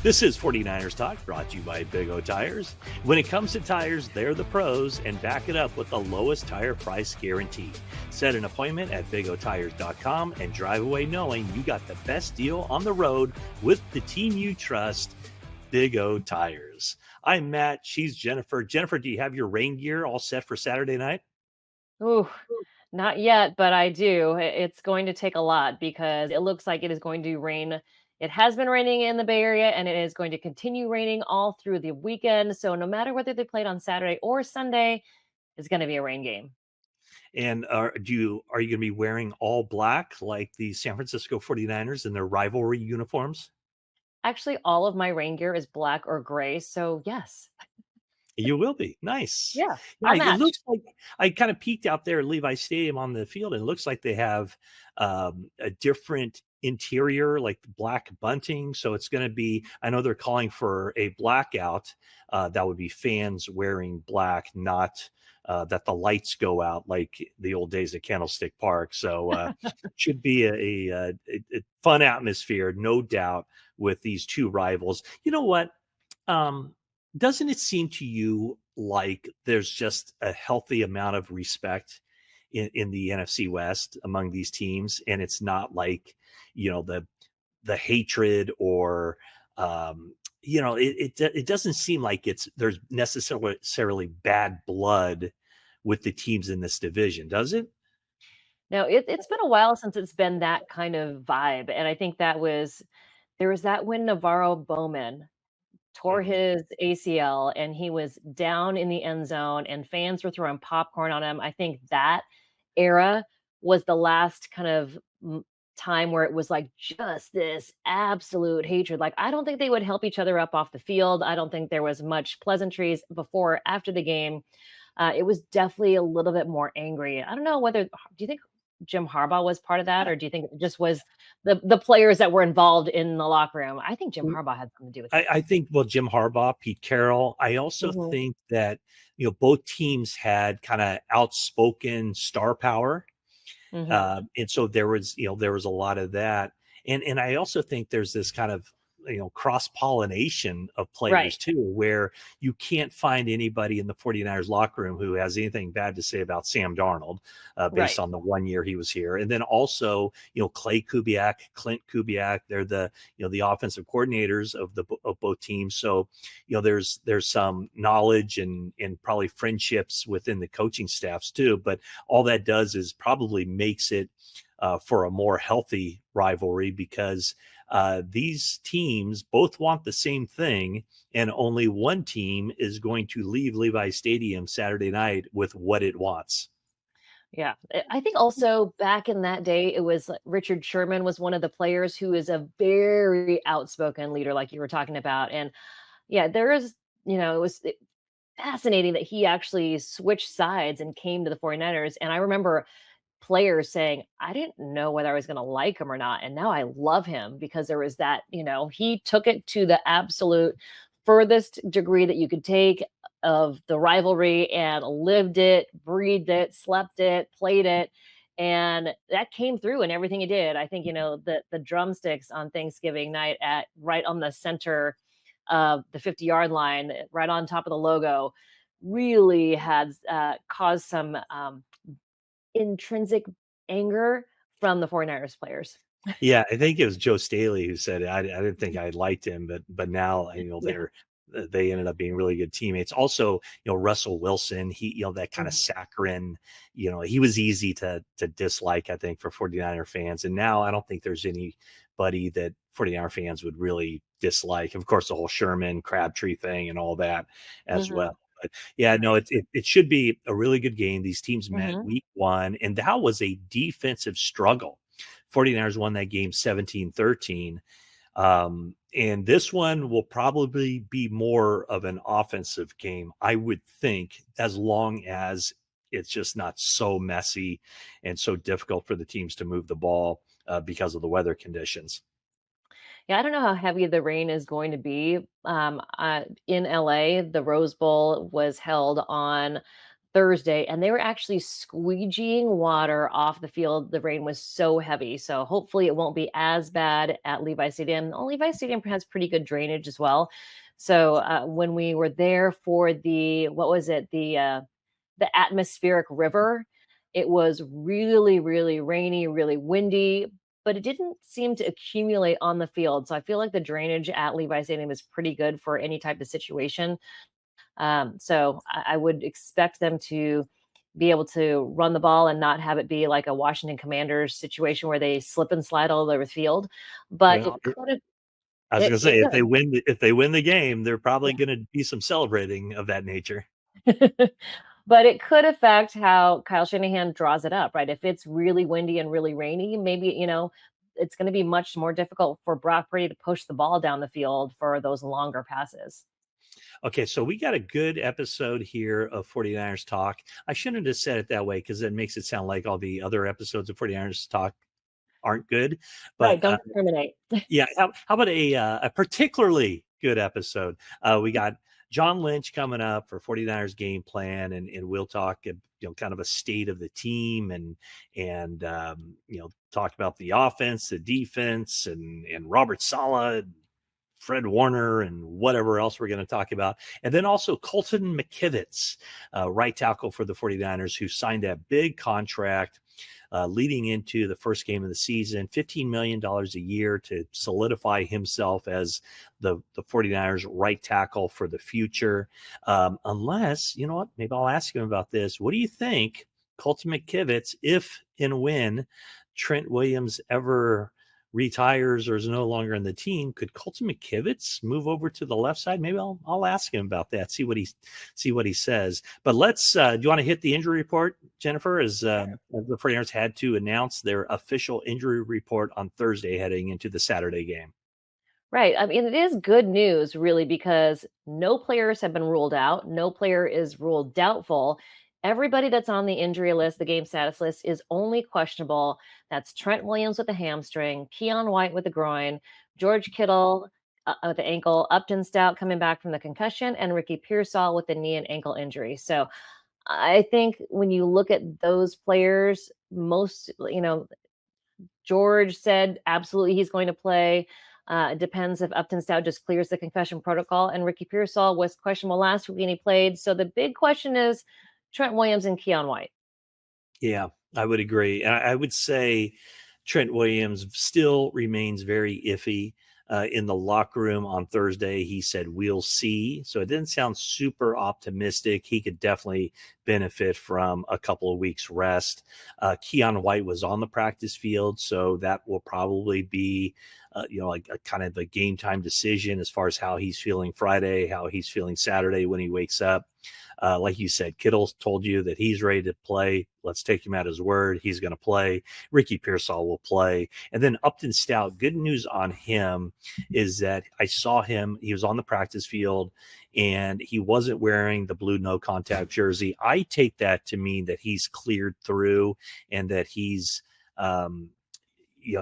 This is 49ers Talk, brought to you by Big O Tires. When it comes to tires, they're the pros and back it up with the lowest tire price guarantee. Set an appointment at bigotires.com and drive away knowing you got the best deal on the road with the team you trust, Big O Tires. I'm Matt. She's Jennifer. Jennifer, do you have your rain gear all set for Saturday night? Ooh, not yet, but I do. It's going to take a lot because it looks like it is going to rain. It has been raining in the Bay Area and it is going to continue raining all through the weekend. So no matter whether they played on Saturday or Sunday, it's going to be a rain game. And are you going to be wearing all black like the San Francisco 49ers in their rivalry uniforms? Actually, all of my rain gear is black or gray. So yes. You will be. Nice. Yeah, Yeah, I'll it match. looks like I kind of peeked out there at Levi Stadium on the field, and it looks like they have a different interior, like black bunting. So it's going to be, I know they're calling for a blackout. That would be fans wearing black, not that the lights go out like the old days at Candlestick Park. So should be a fun atmosphere, no doubt, with these two rivals. You know what? Doesn't it seem to you like there's just a healthy amount of respect in the NFC West among these teams? And it's not like, the hatred or, it doesn't seem like there's necessarily bad blood with the teams in this division, does it? No, it's been a while since it's been that kind of vibe. And I think there was that when Navarro Bowman tore Mhm. his ACL and he was down in the end zone and fans were throwing popcorn on him. I think that era was the last kind of time where it was like just this absolute hatred. Like, I don't think they would help each other up off the field. I don't think there was much pleasantries before or after the game. It was definitely a little bit more angry. I don't know whether, do you think Jim Harbaugh was part of that, or do you think it just was the players that were involved in the locker room? I think Jim Harbaugh had something to do with it. I think, well, Jim Harbaugh, Pete Carroll. I also Mhm. think that, both teams had kind of outspoken star power. Mhm. And so there was a lot of that. And I also think there's this kind of, cross pollination of Right. players too, where you can't find anybody in the 49ers locker room who has anything bad to say about Sam Darnold, based Right. on the 1 year he was here. And then also, Clay Kubiak, Clint Kubiak, they're the offensive coordinators of both teams. So, there's some knowledge and probably friendships within the coaching staffs too. But all that does is probably makes it for a more healthy rivalry, because these teams both want the same thing, and only one team is going to leave Levi Stadium Saturday night with what it wants. Yeah. I think also back in that day, it was Richard Sherman was one of the players who is a very outspoken leader, like you were talking about. And yeah, there is, it was fascinating that he actually switched sides and came to the 49ers. And I remember players saying, I didn't know whether I was going to like him or not. And now I love him because there was that, he took it to the absolute furthest degree that you could take of the rivalry and lived it, breathed it, slept it, played it. And that came through in everything he did. I think, the drumsticks on Thanksgiving night at right on the center of the 50-yard line, right on top of the logo, really had caused some intrinsic anger from the 49ers players. Yeah, I think it was Joe Staley who said it. I didn't think I liked him, but now Yeah. they ended up being really good teammates. Also, Russell Wilson, he, that kind of Mhm. saccharine, he was easy to dislike, I think, for 49er fans. And now I don't think there's anybody that 49er fans would really dislike. Of course, the whole Sherman Crabtree thing and all that as Mhm. well. But yeah, no, Right. it should be a really good game. These teams met Mhm. week one, and that was a defensive struggle. 49ers won that game 17-13. And this one will probably be more of an offensive game, I would think, as long as it's just not so messy and so difficult for the teams to move the ball because of the weather conditions. Yeah, I don't know how heavy the rain is going to be. In LA, the Rose Bowl was held on Thursday, and they were actually squeegeeing water off the field. The rain was so heavy. So hopefully it won't be as bad at Levi Stadium. Levi Stadium has pretty good drainage as well. So when we were there for the atmospheric river, it was really, really rainy, really windy, but it didn't seem to accumulate on the field. So I feel like the drainage at Levi Stadium is pretty good for any type of situation. So I would expect them to be able to run the ball and not have it be like a Washington Commanders situation where they slip and slide all over the field. But Well, it could have. I was going to say, It if they win the game, they're probably could. going to be some celebrating of that nature. But it could affect how Kyle Shanahan draws it up, right? If it's really windy and really rainy, maybe, it's going to be much more difficult for Brock Purdy to push the ball down the field for those longer passes. Okay, so we got a good episode here of 49ers Talk. I shouldn't have said it that way because it makes it sound like all the other episodes of 49ers Talk aren't good. But Right, don't discriminate. yeah, how about a particularly good episode? We got John Lynch coming up for 49ers game plan, and we'll talk, kind of a state of the team and talk about the offense, the defense, and Robert Saleh, Fred Warner, and whatever else we're going to talk about. And then also Colton McKivitz, right tackle for the 49ers, who signed that big contract leading into the first game of the season, $15 million a year to solidify himself as the 49ers right tackle for the future. Unless, you know what, maybe I'll ask him about this. What do you think, Colton McKivitz, if and when Trent Williams ever retires or is no longer in the team, could Colton McKivitz move over to the left side? Maybe I'll ask him about that. See what he says. But let's. Do you want to hit the injury report, Jennifer? As the 49ers had to announce their official injury report on Thursday, heading into the Saturday game. Right. I mean, it is good news, really, because no players have been ruled out. No player is ruled doubtful. Everybody that's on the injury list, the game status list, is only questionable. That's Trent Williams with the hamstring, Keon White with the groin, George Kittle with the ankle, Upton Stout coming back from the concussion, and Ricky Pearsall with the knee and ankle injury. So I think when you look at those players, George said absolutely he's going to play. It depends if Upton Stout just clears the concussion protocol. And Ricky Pearsall was questionable last week and he played. So the big question is Trent Williams and Keon White. Yeah, I would agree. And I would say Trent Williams still remains very iffy. In the locker room on Thursday, he said, we'll see. So it didn't sound super optimistic. He could definitely benefit from a couple of weeks rest. Keon White was on the practice field, so that will probably be, like a kind of a game time decision as far as how he's feeling Friday, how he's feeling Saturday when he wakes up. Like you said, Kittle told you that he's ready to play. Let's take him at his word. He's going to play. Ricky Pearsall will play. And then Upton Stout, good news on him is that I saw him. He was on the practice field and he wasn't wearing the blue no contact jersey. I take that to mean that he's cleared through and that he's,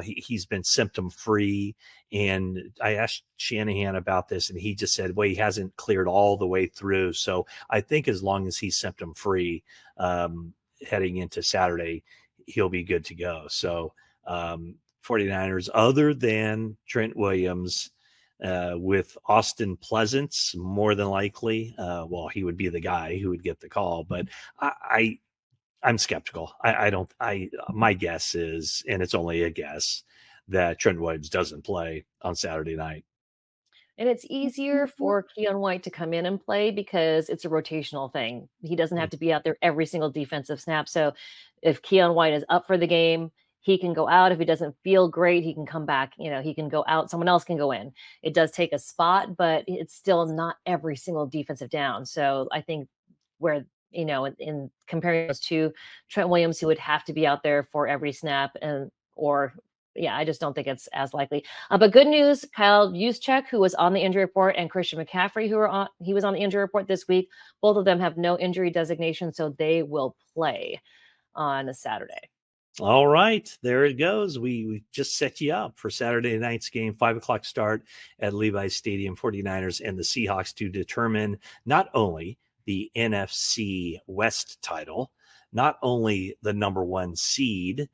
he's been symptom free. And I asked Shanahan about this and he just said, well, he hasn't cleared all the way through. So I think as long as he's symptom free heading into Saturday, he'll be good to go. So 49ers, other than Trent Williams, with Austin Pleasance, more than likely, he would be the guy who would get the call, but I'm skeptical. My guess is, and it's only a guess, that Trent Williams doesn't play on Saturday night. And it's easier for Keon White to come in and play because it's a rotational thing. He doesn't have to be out there every single defensive snap. So if Keon White is up for the game, he can go out. If he doesn't feel great, he can come back. He can go out. Someone else can go in. It does take a spot, but it's still not every single defensive down. So I think where, in comparing those two, Trent Williams, who would have to be out there for every snap I just don't think it's as likely. But good news, Kyle Juszczyk, who was on the injury report, and Christian McCaffrey, he was on the injury report this week. Both of them have no injury designation, so they will play on a Saturday. All right, there it goes. We just set you up for Saturday night's game, 5:00 start at Levi's Stadium, 49ers and the Seahawks, to determine not only the NFC West title, not only the number 1 seed,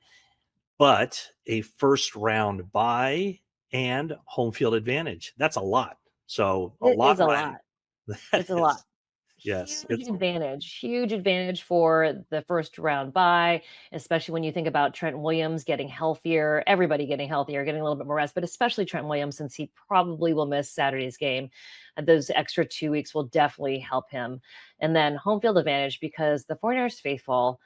but a first round bye and home field advantage. That's a lot. So a It lot is a riding. lot. That It's a lot. is, yes. Huge advantage for the first round bye, especially when you think about Trent Williams getting healthier, everybody getting healthier, getting a little bit more rest, but especially Trent Williams, since he probably will miss Saturday's game. Those extra 2 weeks will definitely help him. And then home field advantage, because the 49ers faithful,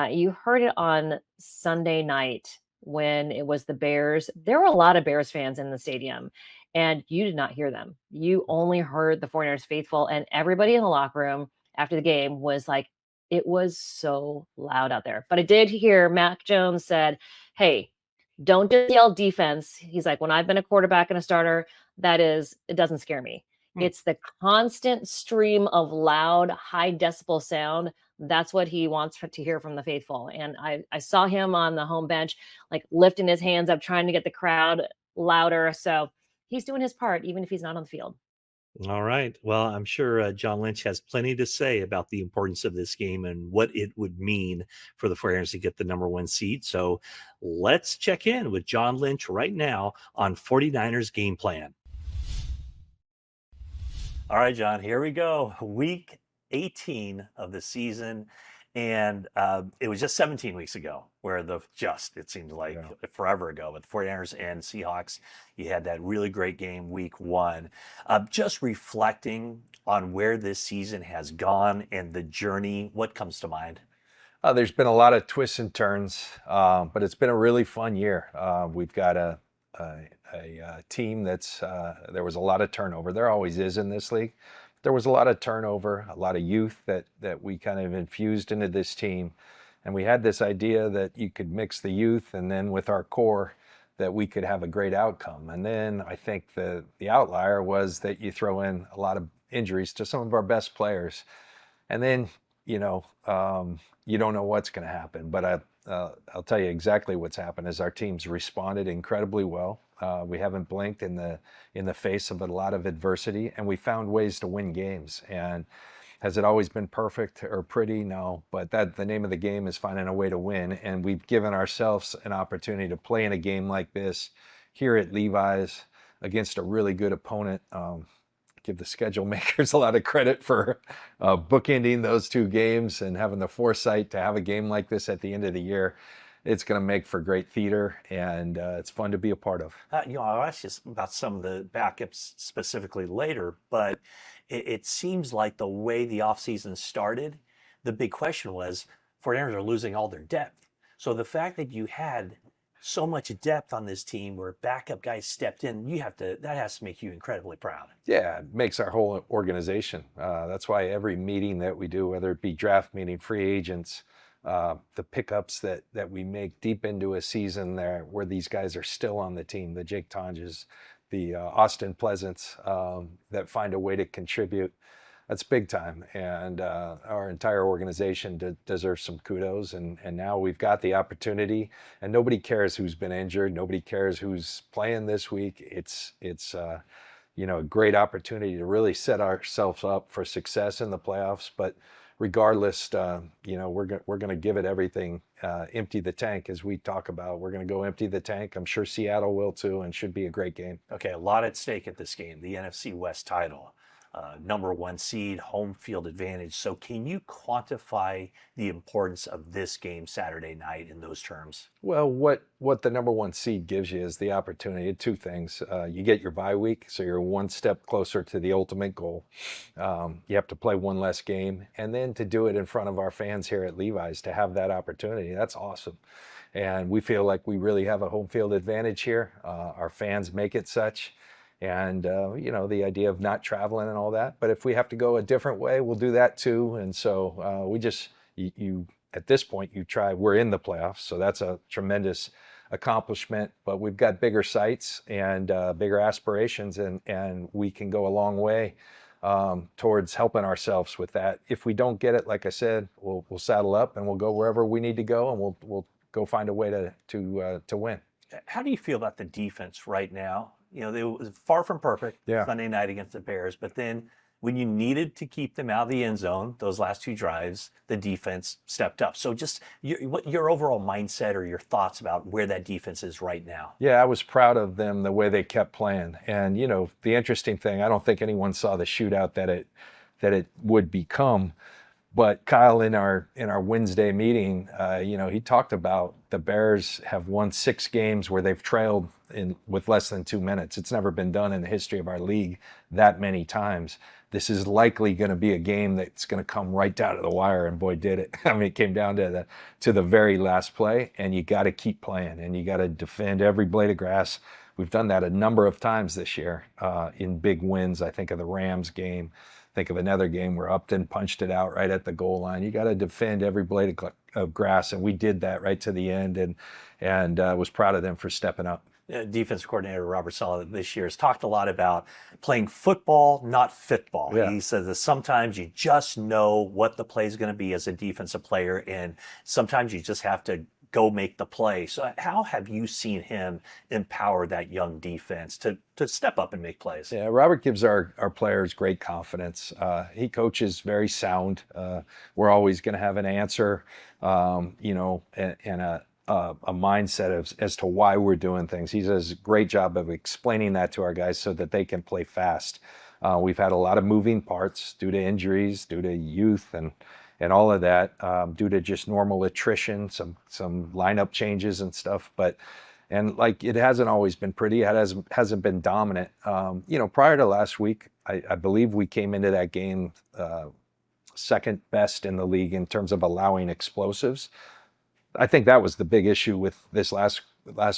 you heard it on Sunday night when it was the Bears. There were a lot of Bears fans in the stadium, and you did not hear them. You only heard the 49ers faithful, and everybody in the locker room after the game was like, it was so loud out there. But I did hear Mac Jones said, hey, don't just yell defense. He's like, when I've been a quarterback and a starter, it doesn't scare me. It's the constant stream of loud, high decibel sound. That's what he wants to hear from the faithful. And I saw him on the home bench, like lifting his hands up, trying to get the crowd louder. So he's doing his part, even if he's not on the field. All right. Well, I'm sure John Lynch has plenty to say about the importance of this game and what it would mean for the 49ers to get the number 1 seed. So let's check in with John Lynch right now on 49ers game plan. All right, John, here we go. Week 18 of the season. And it was just 17 weeks ago where it seemed like forever ago, but the 49ers and Seahawks, you had that really great game week 1. Just reflecting on where this season has gone and the journey, what comes to mind? There's been a lot of twists and turns, but it's been a really fun year. We've got a team there was a lot of turnover. There always is in this league. There was a lot of turnover, a lot of youth that we kind of infused into this team. And we had this idea that you could mix the youth and then with our core that we could have a great outcome. And then I think the outlier was that you throw in a lot of injuries to some of our best players. And then, you don't know what's going to happen. But I'll tell you exactly what's happened is our team's responded incredibly well. We haven't blinked in the face of a lot of adversity, and we found ways to win games. And has it always been perfect or pretty? No, but the name of the game is finding a way to win. And we've given ourselves an opportunity to play in a game like this here at Levi's against a really good opponent. Give the schedule makers a lot of credit for bookending those 2 games and having the foresight to have a game like this at the end of the year. It's going to make for great theater, and it's fun to be a part of. I'll ask you about some of the backups specifically later, but it seems like the way the offseason started, the big question was 49ers are losing all their depth. So the fact that you had so much depth on this team where backup guys stepped in, that has to make you incredibly proud. Yeah, it makes our whole organization. That's why every meeting that we do, whether it be draft meeting, free agents, the pickups that we make deep into a season there where these guys are still on the team, the Jake Tonjes, the Austin Pleasants, that find a way to contribute. That's big time. And our entire organization deserves some kudos. And now we've got the opportunity, and nobody cares who's been injured. Nobody cares who's playing this week. It's a great opportunity to really set ourselves up for success in the playoffs. But regardless, we're going to give it everything, empty the tank, as we talk about. We're going to go empty the tank. I'm sure Seattle will too, and should be a great game. Okay, a lot at stake at this game, the NFC West title. Number 1 seed, home field advantage. So can you quantify the importance of this game Saturday night in those terms? Well, what the number 1 seed gives you is the opportunity of 2 things. You get your bye week, so you're 1 step closer to the ultimate goal. You have to play 1 less game, and then to do it in front of our fans here at Levi's, to have that opportunity, that's awesome. And we feel like we really have a home field advantage here. Our fans make it such. And, the idea of not traveling and all that. But if we have to go a different way, we'll do that too. And so we just, at this point, we're in the playoffs. So that's a tremendous accomplishment. But we've got bigger sights and bigger aspirations. And we can go a long way towards helping ourselves with that. If we don't get it, like I said, we'll saddle up and we'll go wherever we need to go. And we'll go find a way to win. How do you feel about the defense right now? They was far from perfect Sunday night against the Bears, but then when you needed to keep them out of the end zone, those last 2 drives, the defense stepped up. So just what your overall mindset or your thoughts about where that defense is right now? Yeah, I was proud of them the way they kept playing. And, you know, the interesting thing, I don't think anyone saw the shootout that it would become. But Kyle, in our Wednesday meeting, you know, he talked about the Bears have won 6 games where they've trailed with less than 2 minutes. It's never been done in the history of our league that many times. This is likely going to be a game that's going to come right down to the wire, and boy, did it. I mean, it came down to the very last play, and you got to keep playing, and you got to defend every blade of grass. We've done that a number of times this year in big wins. I think of the Rams game. Think of another game where Upton punched it out right at the goal line. You got to defend every blade of grass, and we did that right to the end, and was proud of them for stepping up. Defense coordinator Robert Saleh this year has talked a lot about playing football, not fitball. Yeah. He says that sometimes you just know what the play is going to be as a defensive player, and sometimes you just have to go make the play. So how have you seen him empower that young defense to step up and make plays? Yeah, Robert gives our players great confidence. He coaches very sound. We're always going to have an answer, you know, and a mindset as to why we're doing things. He does a great job of explaining that to our guys so that they can play fast. We've had a lot of moving parts due to injuries, due to youth and all of that, due to just normal attrition, some lineup changes and stuff. And like, it hasn't always been pretty. It hasn't been dominant. You know, prior to last week, I believe we came into that game second best in the league in terms of allowing explosives. I think that was the big issue with this last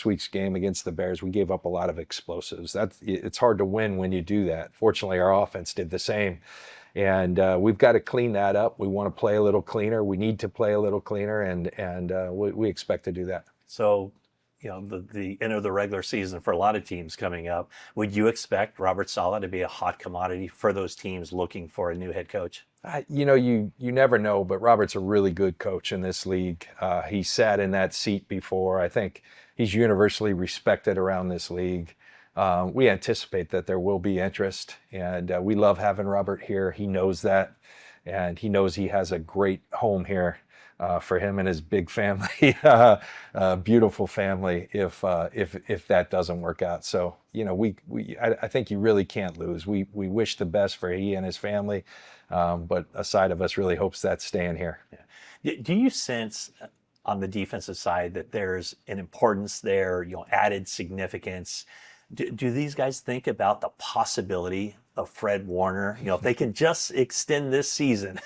week's game against the Bears. We gave up a lot of explosives. It's hard to win when you do that. Fortunately, our offense did the same. And we've got to clean that up. We want to play a little cleaner. We need to play a little cleaner, and we expect to do that. So, you know, the end of the regular season for a lot of teams coming up, would you expect Robert Saleh to be a hot commodity for those teams looking for a new head coach? You know, you never know, but Robert's a really good coach in this league. He sat in that seat before. I think he's universally respected around this league. We anticipate that there will be interest, and we love having Robert here. He knows that, and he knows he has a great home here for him and his big family, beautiful family. If that doesn't work out, so you know, I think you really can't lose. We wish the best for he and his family, but a side of us really hopes that's staying here. Yeah. Do you sense on the defensive side that there's an importance there, you know, added significance? Do these guys think about the possibility of Fred Warner? You know, if they can just extend this season,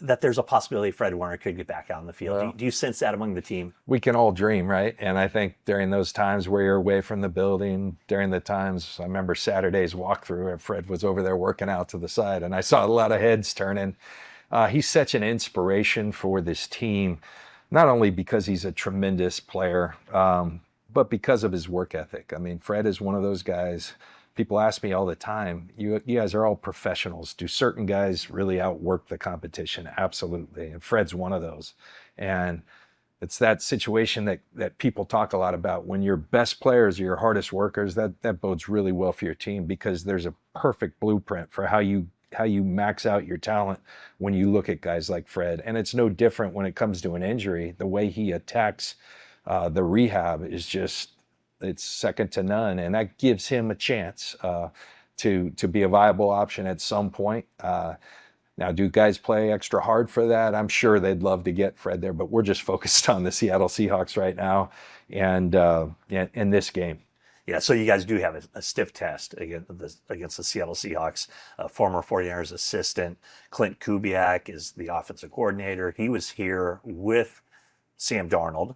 that there's a possibility Fred Warner could get back out on the field. Well, do you sense that among the team? We can all dream, right? And I think during those times where you're away from the building, during the times, I remember Saturday's walkthrough where Fred was over there working out to the side, and I saw a lot of heads turning. He's such an inspiration for this team, not only because he's a tremendous player, but because of his work ethic. I mean, Fred is one of those guys. People ask me all the time, you guys are all professionals. Do certain guys really outwork the competition? Absolutely. And Fred's one of those. And it's that situation that people talk a lot about. When your best players are your hardest workers, that bodes really well for your team, because there's a perfect blueprint for how you max out your talent when you look at guys like Fred. And it's no different when it comes to an injury. The way he attacks the rehab is just, it's second to none, and that gives him a chance to be a viable option at some point. Now, do guys play extra hard for that? I'm sure they'd love to get Fred there, but we're just focused on the Seattle Seahawks right now and this game. Yeah, so you guys do have a stiff test against the Seattle Seahawks. Former 49ers assistant Clint Kubiak is the offensive coordinator. He was here with Sam Darnold.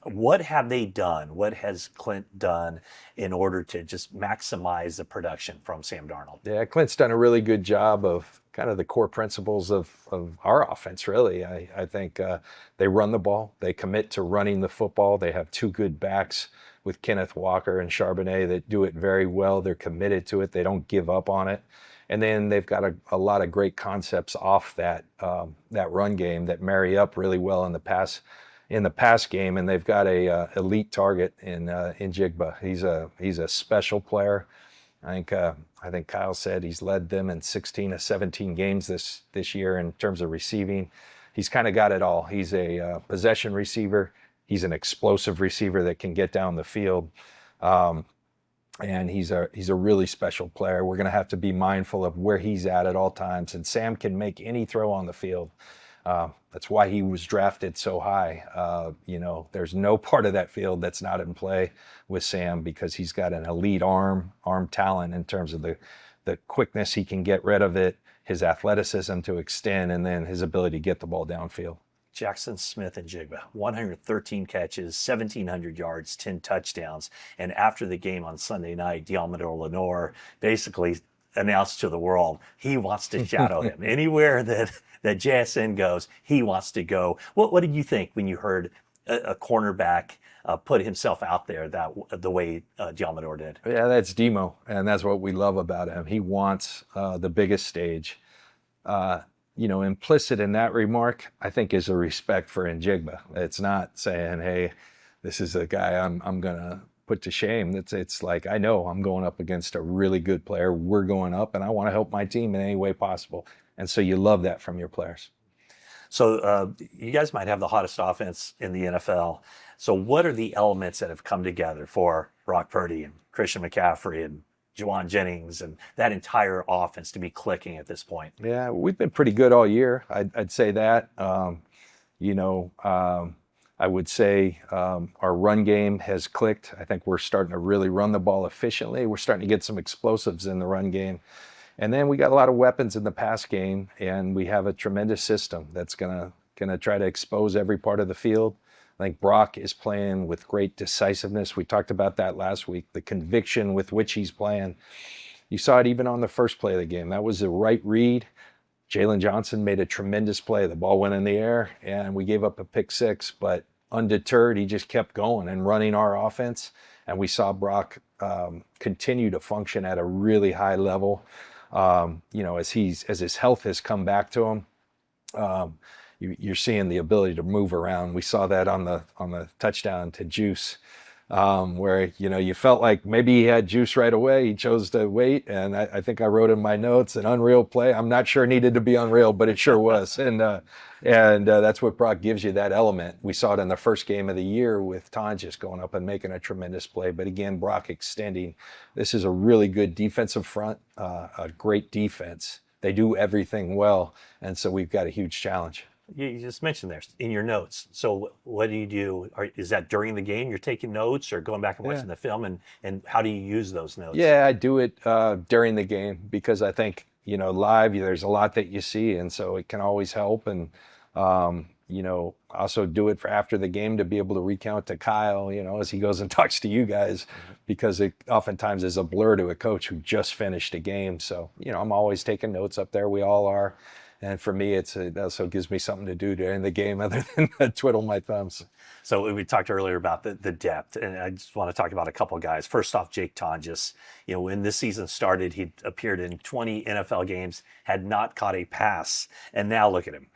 What have they done? What has Clint done in order to just maximize the production from Sam Darnold? Yeah, Clint's done a really good job of kind of the core principles of our offense, really. I think they run the ball. They commit to running the football. They have 2 good backs with Kenneth Walker and Charbonnet that do it very well. They're committed to it. They don't give up on it. And then they've got a lot of great concepts off that run game that marry up really well in the pass game, and they've got a elite target in Jigba. He's a special player. I think Kyle said he's led them in 16 to 17 games this year in terms of receiving. He's kind of got it all. He's a possession receiver. He's an explosive receiver that can get down the field. And he's a really special player. We're going to have to be mindful of where he's at all times. And Sam can make any throw on the field. That's why he was drafted so high. There's no part of that field that's not in play with Sam, because he's got an elite arm talent in terms of the quickness he can get rid of it, his athleticism to extend, and then his ability to get the ball downfield. Jackson Smith-Njigba, 113 catches, 1,700 yards, 10 touchdowns. And after the game on Sunday night, Diamador Lenore basically announced to the world he wants to shadow him. Anywhere that JSN goes, he wants to go. What did you think when you heard a cornerback put himself out there the way Diamador did? Yeah, that's Demo, and that's what we love about him. He wants the biggest stage. Implicit in that remark, I think, is a respect for Njigba. It's not saying, hey, this is a guy I'm going to put to shame. It's like, I know I'm going up against a really good player. We're going up, and I want to help my team in any way possible. And so you love that from your players. So you guys might have the hottest offense in the NFL. So what are the elements that have come together for Brock Purdy and Christian McCaffrey and Juwan Jennings and that entire offense to be clicking at this point? Yeah, we've been pretty good all year. I'd say that. I would say our run game has clicked. I think we're starting to really run the ball efficiently. We're starting to get some explosives in the run game. And then we got a lot of weapons in the pass game, and we have a tremendous system that's gonna try to expose every part of the field. I think Brock is playing with great decisiveness. We talked about that last week, the conviction with which he's playing. You saw it even on the first play of the game. That was the right read. Jalen Johnson made a tremendous play. The ball went in the air, and we gave up a pick six, but undeterred, he just kept going and running our offense. And we saw Brock continue to function at a really high level. As his health has come back to him, you're seeing the ability to move around. We saw that on the touchdown to Juice, where you felt like maybe he had juice right away. He chose to wait, and I think I wrote in my notes an unreal play. I'm not sure it needed to be unreal, but it sure was. And that's what Brock gives you, that element. We saw it in the first game of the year with Tonjes going up and making a tremendous play. But again, Brock extending. This is a really good defensive front, a great defense. They do everything well, and so we've got a huge challenge. You just mentioned there in your notes. So what do you do? Is that during the game you're taking notes, or going back and watching the film, and how do you use those notes? Yeah, I do it during the game, because I think, live, there's a lot that you see, and so it can always help. And, also do it for after the game to be able to recount to Kyle, as he goes and talks to you guys, because it oftentimes is a blur to a coach who just finished a game. So, I'm always taking notes up there. We all are. And for me, it also gives me something to do during the game other than twiddle my thumbs. So we talked earlier about the depth, and I just want to talk about a couple of guys. First off, Jake Tonjes. When this season started, he appeared in 20 NFL games, had not caught a pass, and now look at him.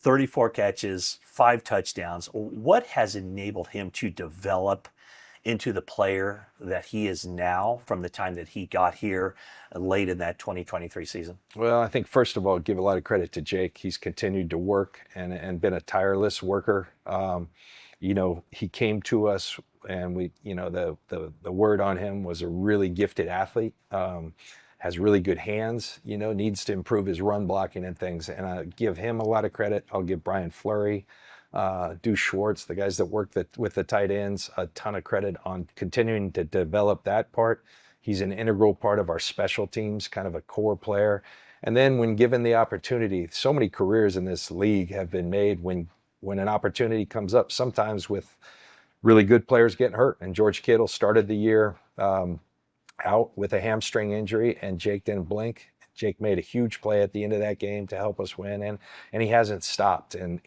34 catches, 5 touchdowns. What has enabled him to develop into the player that he is now from the time that he got here late in that 2023 season? Well, I think first of all, give a lot of credit to Jake. He's continued to work and been a tireless worker. He came to us, and we, the word on him was a really gifted athlete. Has really good hands, needs to improve his run blocking and things. And I give him a lot of credit. I'll give Brian Fleury, Deuce Schwartz, the guys that work with the tight ends, a ton of credit on continuing to develop that part. He's an integral part of our special teams, kind of a core player. And then when given the opportunity, so many careers in this league have been made when an opportunity comes up, sometimes with really good players getting hurt. And George Kittle started the year out with a hamstring injury, and Jake didn't blink. Jake made a huge play at the end of that game to help us win, and he hasn't stopped, and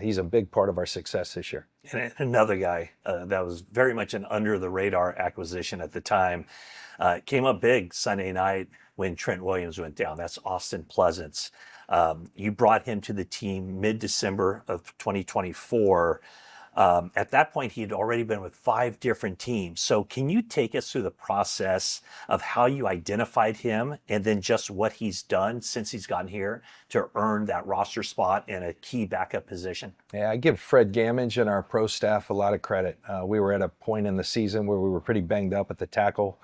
he's a big part of our success this year. And another guy that was very much an under-the-radar acquisition at the time came up big Sunday night when Trent Williams went down. That's Austin Pleasance. You brought him to the team mid-December of 2024. At that point, he had already been with 5 different teams. So can you take us through the process of how you identified him and then just what he's done since he's gotten here to earn that roster spot in a key backup position? Yeah, I give Fred Gamage and our pro staff a lot of credit. We were at a point in the season where we were pretty banged up at the tackle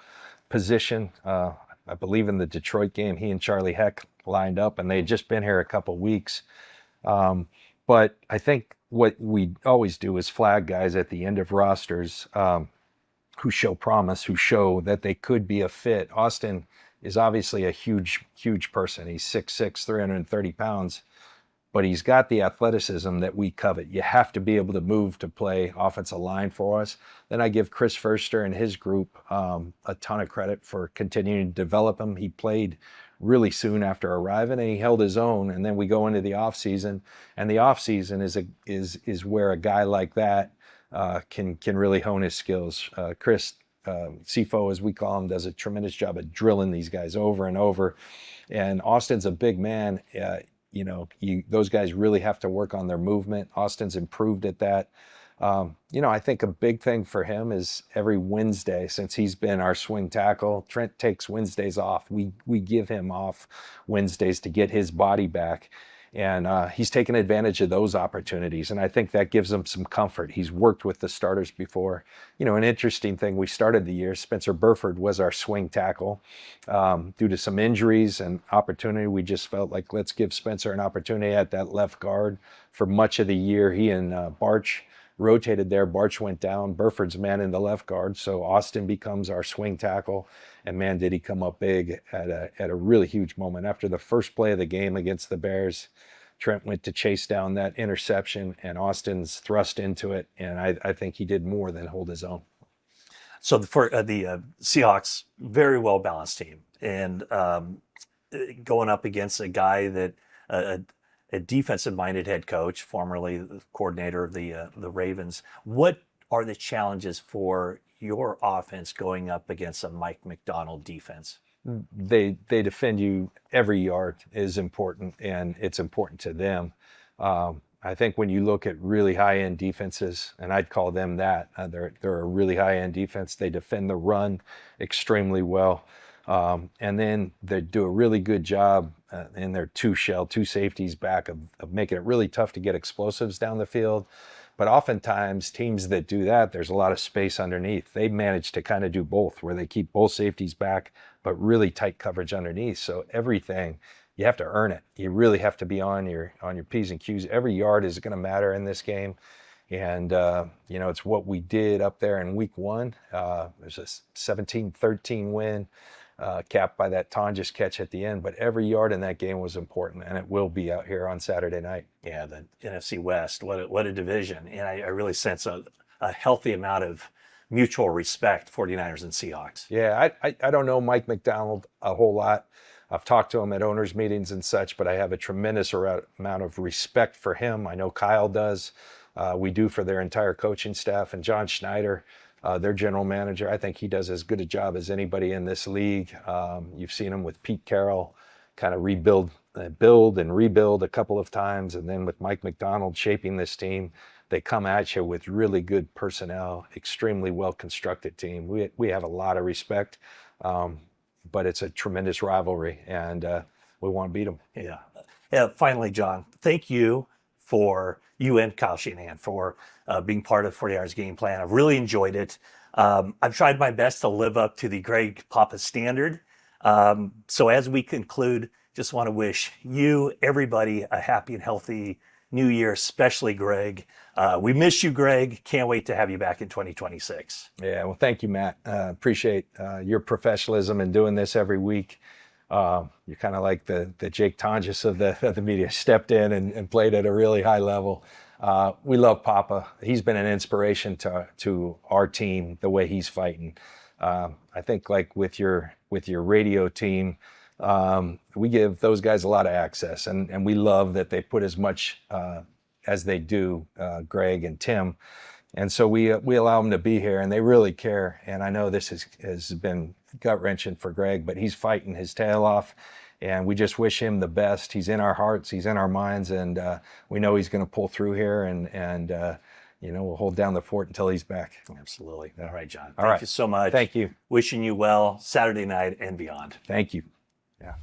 position. I believe in the Detroit game, he and Charlie Heck lined up, and they had just been here a couple weeks. But I think what we always do is flag guys at the end of rosters who show promise, who show that they could be a fit. Austin is obviously a huge person. He's 6'6", 330 pounds, but he's got the athleticism that we covet. You have to be able to move to play offensive line for us. Then I give Chris Furster and his group a ton of credit for continuing to develop him. He played really soon after arriving, and he held his own. And then we go into the off season, and the off season is where a guy like that can really hone his skills. Chris CFO, as we call him, does a tremendous job of drilling these guys over and over. And Austin's a big man. Those guys really have to work on their movement. Austin's improved at that. I think a big thing for him is every Wednesday, since he's been our swing tackle, Trent takes Wednesdays off. We give him off Wednesdays to get his body back. And he's taken advantage of those opportunities. And I think that gives him some comfort. He's worked with the starters before. An interesting thing, we started the year, Spencer Burford was our swing tackle. Due to some injuries and opportunity, we just felt like let's give Spencer an opportunity at that left guard. For much of the year, he and Barch rotated there. Barch went down. Burford's man in the left guard. So Austin becomes our swing tackle. And man, did he come up big at a really huge moment. After the first play of the game against the Bears, Trent went to chase down that interception, and Austin's thrust into it. And I think he did more than hold his own. So for the Seahawks, very well-balanced team. And going up against a guy that a defensive-minded head coach, formerly the coordinator of the Ravens. What are the challenges for your offense going up against a Mike Macdonald defense? They defend you. Every yard is important, and it's important to them. I think when you look at really high-end defenses, and I'd call them that, they're a really high-end defense. They defend the run extremely well. And then they do a really good job in their two safeties back of making it really tough to get explosives down the field. But oftentimes teams that do that, there's a lot of space underneath. They manage to kind of do both, where they keep both safeties back, but really tight coverage underneath. So everything, you have to earn it. You really have to be on your P's and Q's. Every yard is going to matter in this game. And, it's what we did up there in week 1. There's a 17-13 win. Capped by that Tonjes catch at the end, but every yard in that game was important, and it will be out here on Saturday night. Yeah, the NFC West, what a division, and I really sense a healthy amount of mutual respect, 49ers and Seahawks. Yeah, I don't know Mike Macdonald a whole lot. I've talked to him at owners' meetings and such, but I have a tremendous amount of respect for him. I know Kyle does. We do for their entire coaching staff, and John Schneider, their general manager, I think he does as good a job as anybody in this league. You've seen him with Pete Carroll kind of build and rebuild a couple of times. And then with Mike Macdonald shaping this team, they come at you with really good personnel, extremely well-constructed team. We have a lot of respect, but it's a tremendous rivalry, and we want to beat them. Yeah. Finally, John, thank you and Kyle Shanahan for being part of 49ers game plan. I've really enjoyed it. I've tried my best to live up to the Greg Papa standard. So as we conclude, just want to wish you, everybody, a happy and healthy new year, especially Greg. We miss you, Greg. Can't wait to have you back in 2026. Yeah, well, thank you, Matt. Appreciate your professionalism in doing this every week. You're kind of like the Jake Tonjes of the media, stepped in and played at a really high level. We love Papa. He's been an inspiration to our team, the way he's fighting. I think like with your radio team, we give those guys a lot of access, and we love that they put as much as they do, Greg and Tim. And so we allow them to be here, and they really care. And I know this has been gut-wrenching for Greg, but he's fighting his tail off, and we just wish him the best. He's in our hearts, he's in our minds, and we know he's going to pull through here. And we'll hold down the fort until he's back. Absolutely. All right, John. All Thank right. you so much. Thank you. Wishing you well Saturday night and beyond. Thank you. Yeah.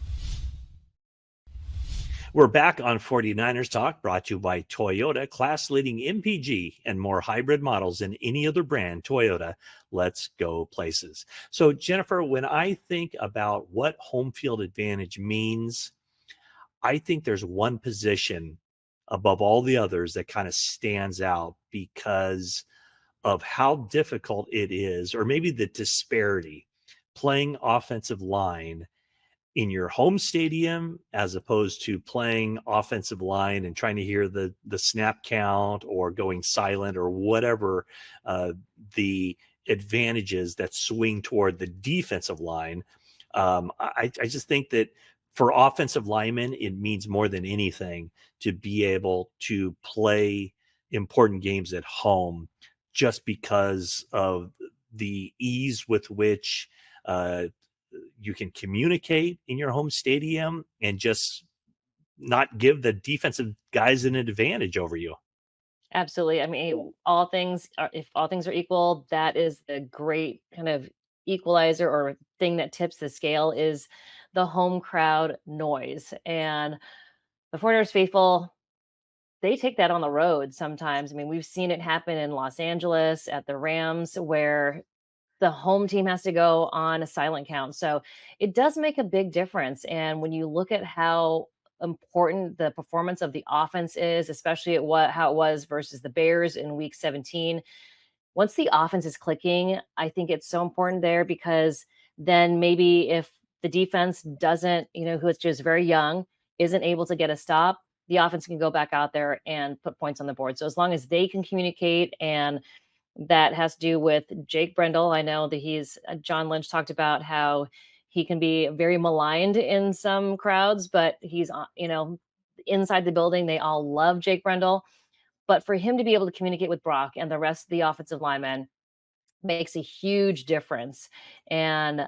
We're back on 49ers Talk, brought to you by Toyota, class-leading MPG and more hybrid models than any other brand. Toyota, let's go places. So, Jennifer, when I think about what home field advantage means, I think there's one position above all the others that kind of stands out because of how difficult it is, or maybe the disparity, playing offensive line in your home stadium as opposed to playing offensive line and trying to hear the snap count or going silent or whatever the advantages that swing toward the defensive line. I just think that for offensive linemen, it means more than anything to be able to play important games at home, just because of the ease with which you can communicate in your home stadium and just not give the defensive guys an advantage over you. Absolutely. I mean, all things are, if all things are equal, that is the great kind of equalizer or thing that tips the scale is the home crowd noise. And the 49ers faithful, they take that on the road sometimes. I mean, we've seen it happen in Los Angeles at the Rams where the home team has to go on a silent count. So it does make a big difference. And when you look at how important the performance of the offense is, especially at how it was versus the Bears in week 17, once the offense is clicking, I think it's so important there, because then maybe if the defense doesn't, who is just very young, isn't able to get a stop, the offense can go back out there and put points on the board. So as long as they can communicate, and that has to do with Jake Brendel. I know that John Lynch talked about how he can be very maligned in some crowds, but he's, inside the building, they all love Jake Brendel. But for him to be able to communicate with Brock and the rest of the offensive linemen makes a huge difference. And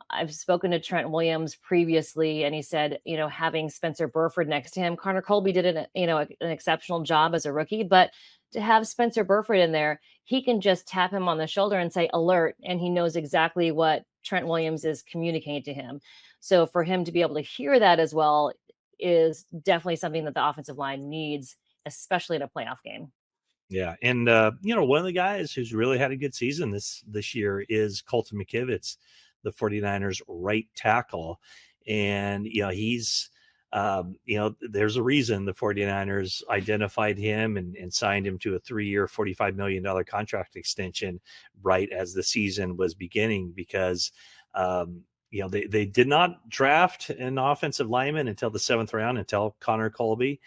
I've spoken to Trent Williams previously, and he said, having Spencer Burford next to him, Connor Colby did an exceptional job as a rookie, but to have Spencer Burford in there, he can just tap him on the shoulder and say alert, and he knows exactly what Trent Williams is communicating to him. So for him to be able to hear that as well is definitely something that the offensive line needs, especially in a playoff game. Yeah. And, one of the guys who's really had a good season this year is Colton McKivitz, the 49ers right tackle. And, he's, there's a reason the 49ers identified him and signed him to a 3-year, $45 million contract extension right as the season was beginning, because, they did not draft an offensive lineman until the 7th round, until Connor Colby.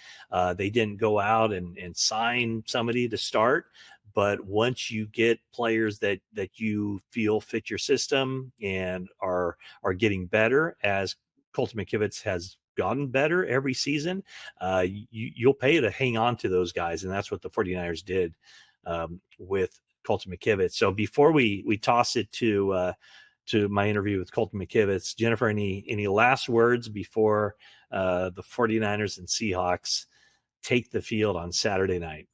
They didn't go out and sign somebody to start. But once you get players that you feel fit your system and are getting better, as Colton McKivitz has gotten better every season, you'll pay to hang on to those guys. And that's what the 49ers did with Colton McKivitz. So before we toss it to my interview with Colton McKivitz, Jennifer, any last words before the 49ers and Seahawks take the field on Saturday night?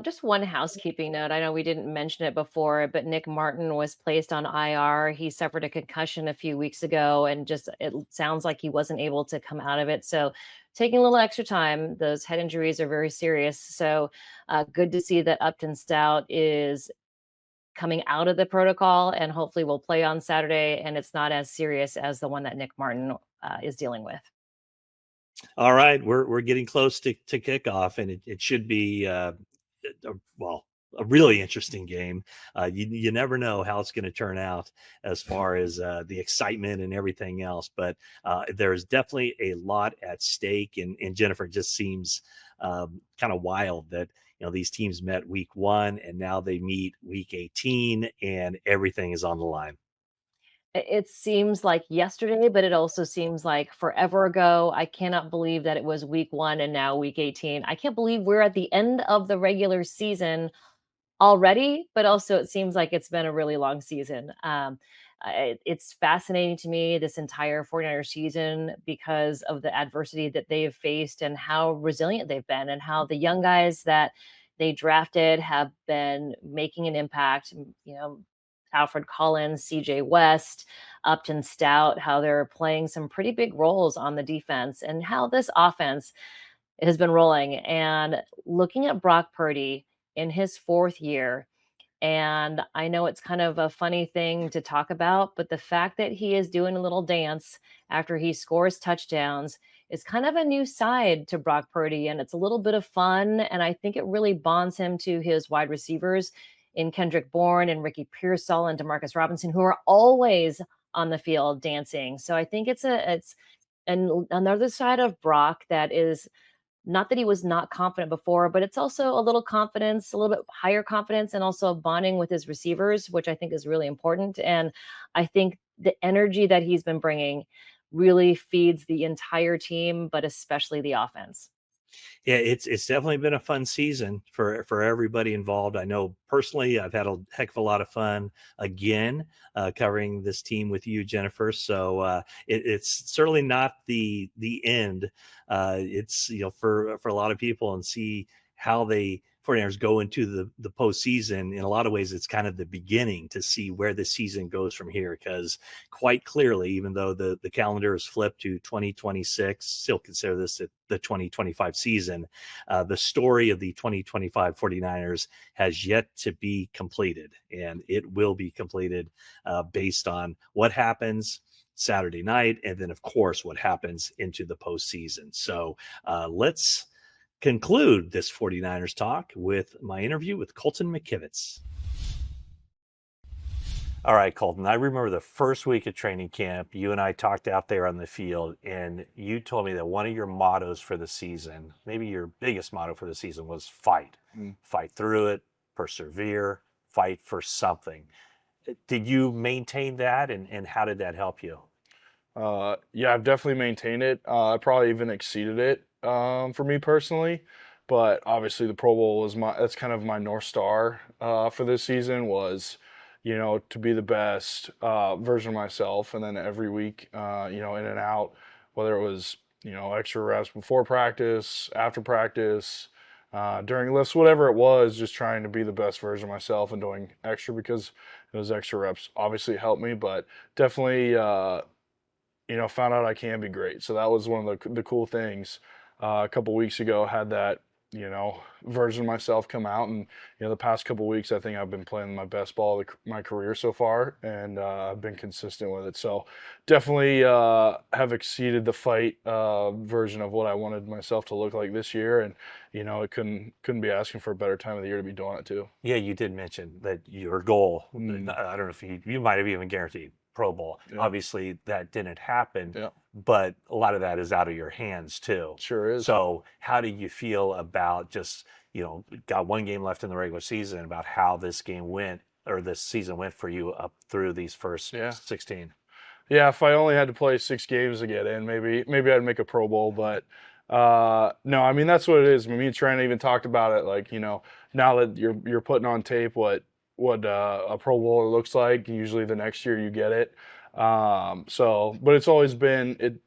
Just one housekeeping note. I know we didn't mention it before, but Nick Martin was placed on IR. He suffered a concussion a few weeks ago, and it sounds like he wasn't able to come out of it. So taking a little extra time. Those head injuries are very serious. So good to see that Upton Stout is coming out of the protocol, and hopefully will play on Saturday, and it's not as serious as the one that Nick Martin is dealing with. All right, we're getting close to kickoff, and it should be a really interesting game. You never know how it's going to turn out as far as the excitement and everything else, but there's definitely a lot at stake. And Jennifer, just seems kind of wild that these teams met week 1 and now they meet week 18 and everything is on the line. It seems like yesterday, but it also seems like forever ago. I cannot believe that it was week 1 and now week 18. I can't believe we're at the end of the regular season already, but also it seems like it's been a really long season. It's fascinating to me, this entire 49er season, because of the adversity that they've faced and how resilient they've been, and how the young guys that they drafted have been making an impact. Alfred Collins, CJ West, Upton Stout, how they're playing some pretty big roles on the defense, and how this offense has been rolling. And looking at Brock Purdy in his 4th year, and I know it's kind of a funny thing to talk about, but the fact that he is doing a little dance after he scores touchdowns is kind of a new side to Brock Purdy. And it's a little bit of fun. And I think it really bonds him to his wide receivers in Kendrick Bourne and Ricky Pearsall and Demarcus Robinson, who are always on the field dancing. So I think it's another side of Brock that is not that he was not confident before, but it's also a little confidence, a little bit higher confidence, and also bonding with his receivers, which I think is really important. And I think the energy that he's been bringing really feeds the entire team, but especially the offense. Yeah, it's definitely been a fun season for everybody involved. I know personally, I've had a heck of a lot of fun again covering this team with you, Jennifer. So it's certainly not the end. It's for a lot of people, and see how the 49ers go into the postseason. In a lot of ways, it's kind of the beginning to see where the season goes from here, because quite clearly, even though the calendar is flipped to 2026, still consider this the 2025 season, the story of the 2025 49ers has yet to be completed, and it will be completed based on what happens Saturday night, and then, of course, what happens into the postseason. So let's conclude this 49ers talk with my interview with Colton McKivitz. All right, Colton, I remember the first week of training camp, you and I talked out there on the field, and you told me that one of your mottos for the season, maybe your biggest motto for the season, was fight. Fight through it, persevere, fight for something. Did you maintain that, and how did that help you? Yeah, I've definitely maintained it. I probably even exceeded it for me personally. But obviously the Pro Bowl was that's kind of my North Star for this season, was, to be the best version of myself. And then every week, in and out, whether it was, extra reps before practice, after practice, during lifts, whatever it was, just trying to be the best version of myself and doing extra, because those extra reps obviously helped me, but definitely, found out I can be great. So that was one of the cool things. A couple weeks ago, had that, version of myself come out. And, the past couple weeks, I think I've been playing my best ball of my career so far, and I've been consistent with it. So definitely have exceeded the fight version of what I wanted myself to look like this year. And, it couldn't be asking for a better time of the year to be doing it too. Yeah, you did mention that your goal, I don't know if you might have even guaranteed Pro Bowl. Yeah. Obviously, that didn't happen, but a lot of that is out of your hands too. Sure is. So how do you feel about just, got one game left in the regular season, about how this game went, or this season went for you up through these first 16? Yeah, if I only had to play 6 games to get in, maybe I'd make a Pro Bowl, but no, I mean, that's what it is. Me and Trent even talked about it, like, now that you're putting on tape what a Pro Bowler looks like, usually the next year you get it. But it's always been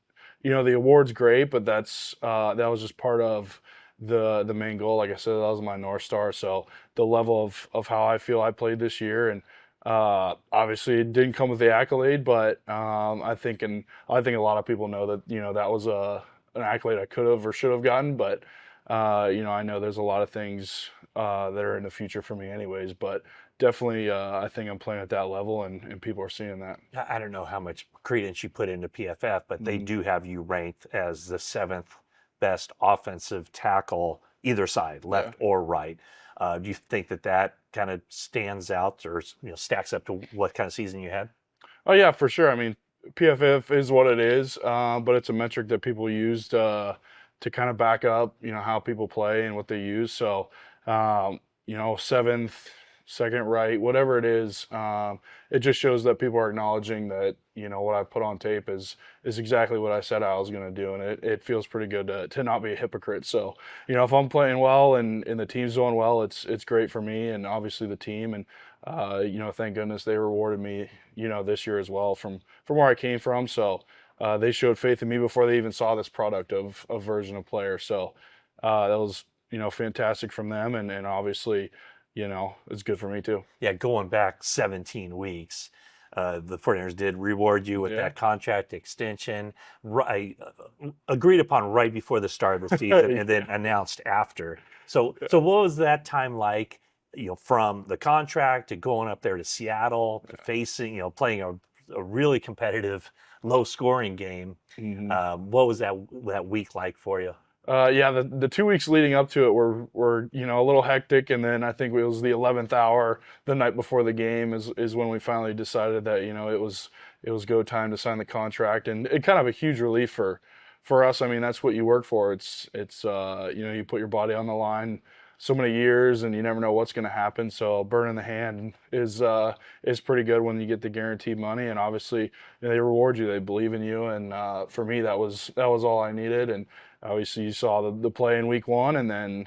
the award's great, but that was just part of the main goal. Like I said, that was my North Star. So the level of how I feel I played this year, and obviously it didn't come with the accolade, but I think a lot of people know that that was an accolade I could have or should have gotten. But I know there's a lot of things that are in the future for me anyways, but definitely I think I'm playing at that level, and people are seeing that. I don't know how much credence you put into PFF, but they do have you ranked as the 7th best offensive tackle, either side, left or right. Do you think that kind of stands out, or stacks up to what kind of season you had? Oh yeah, for sure. I mean, PFF is what it is, but it's a metric that people use to kind of back up, how people play and what they use. So, 7th, second right, whatever it is, it just shows that people are acknowledging that, what I put on tape is exactly what I said I was going to do. And it feels pretty good to not be a hypocrite. So, if I'm playing well and the team's doing well, it's great for me and obviously the team. And, thank goodness they rewarded me, this year as well from where I came from. So they showed faith in me before they even saw this product of version of player. So that was fantastic from them, and obviously, it's good for me too. Yeah, going back 17 weeks, the 49ers did reward you with Yeah. that contract extension, right, agreed upon right before the start of the season, and then announced after. So what was that time like? From the contract to going up there to Seattle, to facing, playing a really competitive, low-scoring game. Mm-hmm. What was that week like for you? Yeah, the 2 weeks leading up to it were a little hectic, and then I think it was the 11th hour, the night before the game, is when we finally decided that it was go time to sign the contract, and it kind of a huge relief for us. I mean, that's what you work for. It's you put your body on the line so many years, and you never know what's going to happen. So burning the hand is pretty good when you get the guaranteed money, and obviously they reward you, they believe in you, and for me that was all I needed. And obviously you saw the play in week 1, and then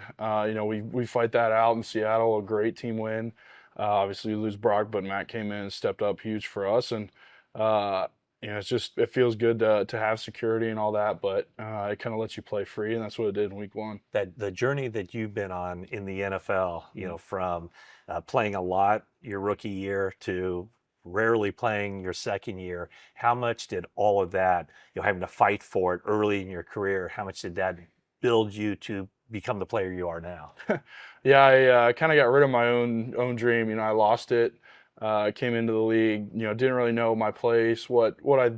we fight that out in Seattle, a great team win. Obviously we lose Brock, but Matt came in and stepped up huge for us, and it feels good to have security and all that, but it kind of lets you play free, and that's what it did in week 1. That the journey that you've been on in the NFL, from playing a lot your rookie year to rarely playing your second year, how much did all of that, having to fight for it early in your career, how much did that build you to become the player you are now? Yeah, I kind of got rid of my own dream. I lost it. I came into the league, didn't really know my place, what I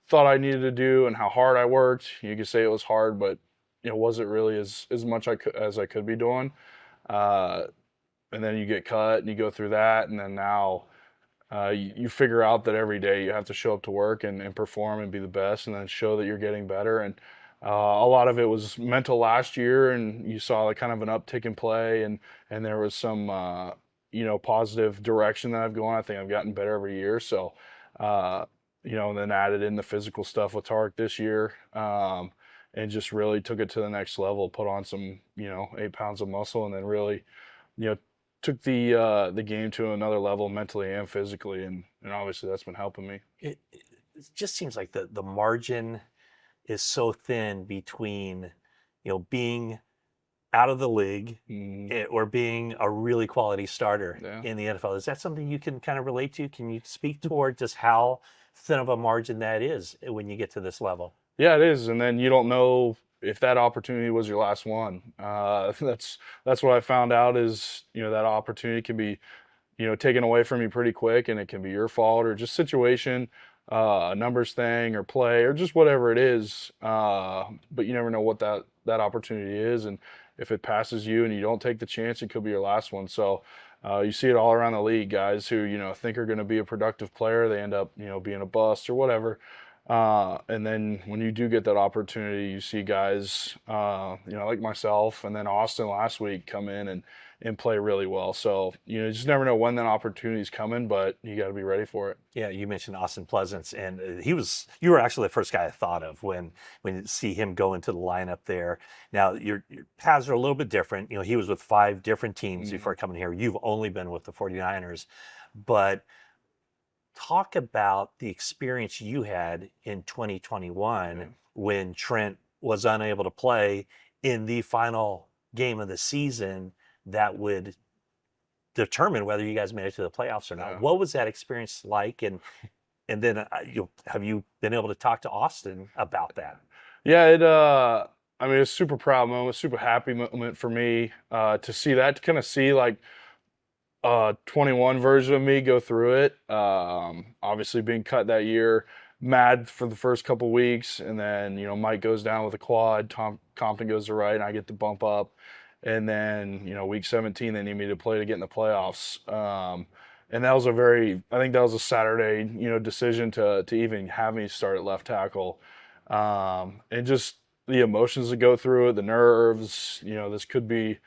thought I needed to do, and how hard I worked. You could say it was hard, but wasn't really as much as I could be doing. And then you get cut, and you go through that, and then now you figure out that every day you have to show up to work and perform and be the best, and then show that you're getting better. And a lot of it was mental last year, and you saw kind of an uptick in play, and there was some positive direction that I've gone. I think I've gotten better every year. So, and then added in the physical stuff with Tarek this year, and just really took it to the next level, put on some, 8 pounds of muscle, and then really, took the game to another level mentally and physically. And obviously that's been helping me. It just seems like the margin is so thin between, being out of the league or being a really quality starter in the NFL. Is that something you can kind of relate to? Can you speak toward just how thin of a margin that is when you get to this level? Yeah, it is. And then you don't know if that opportunity was your last one. That's what I found out is, that opportunity can be, taken away from you pretty quick, and it can be your fault or just situation, a numbers thing or play or just whatever it is. But you never know what that opportunity is. And if it passes you and you don't take the chance, it could be your last one. So you see it all around the league, guys who, think are going to be a productive player. They end up, being a bust or whatever. And then when you do get that opportunity, you see guys, like myself and then Austin last week come in and play really well. So, you just never know when that opportunity is coming, but you got to be ready for it. Yeah, you mentioned Austin Pleasance, and you were actually the first guy I thought of when you see him go into the lineup there. Now, your paths are a little bit different. He was with 5 different teams before coming here. You've only been with the 49ers, but talk about the experience you had in 2021 when Trent was unable to play in the final game of the season that would determine whether you guys made it to the playoffs or not. What was that experience like? And then have you been able to talk to Austin about that? Yeah, it was a super proud moment, super happy moment for me to see that, to kind of see 21 version of me go through it. Obviously being cut that year, mad for the first couple weeks, and then Mike goes down with a quad, Compton goes to right, and I get the bump up, and then week 17 they need me to play to get in the playoffs. And that was I think that was a Saturday decision to even have me start at left tackle, and just the emotions that go through it, the nerves. This could be,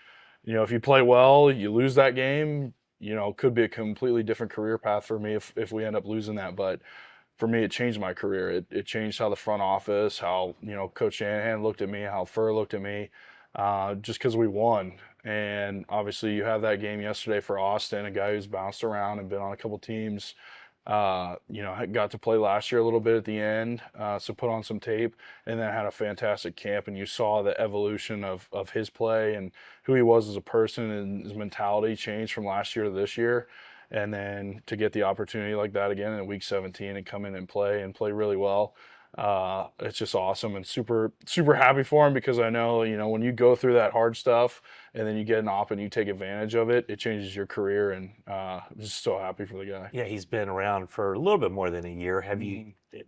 if you play well, you lose that game. Could be a completely different career path for me if we end up losing that. But for me, it changed my career. It changed how the front office, how, Coach Shanahan looked at me, how Furr looked at me, just because we won. And obviously you have that game yesterday for Austin, a guy who's bounced around and been on a couple teams, I got to play last year a little bit at the end, so put on some tape, and then had a fantastic camp, and you saw the evolution of his play and who he was as a person, and his mentality changed from last year to this year. And then to get the opportunity like that again in week 17 and come in and play really well, it's just awesome, and super, super happy for him, because I know, when you go through that hard stuff and then you get an op and you take advantage of it, it changes your career, and I'm just so happy for the guy. Yeah, he's been around for a little bit more than a year.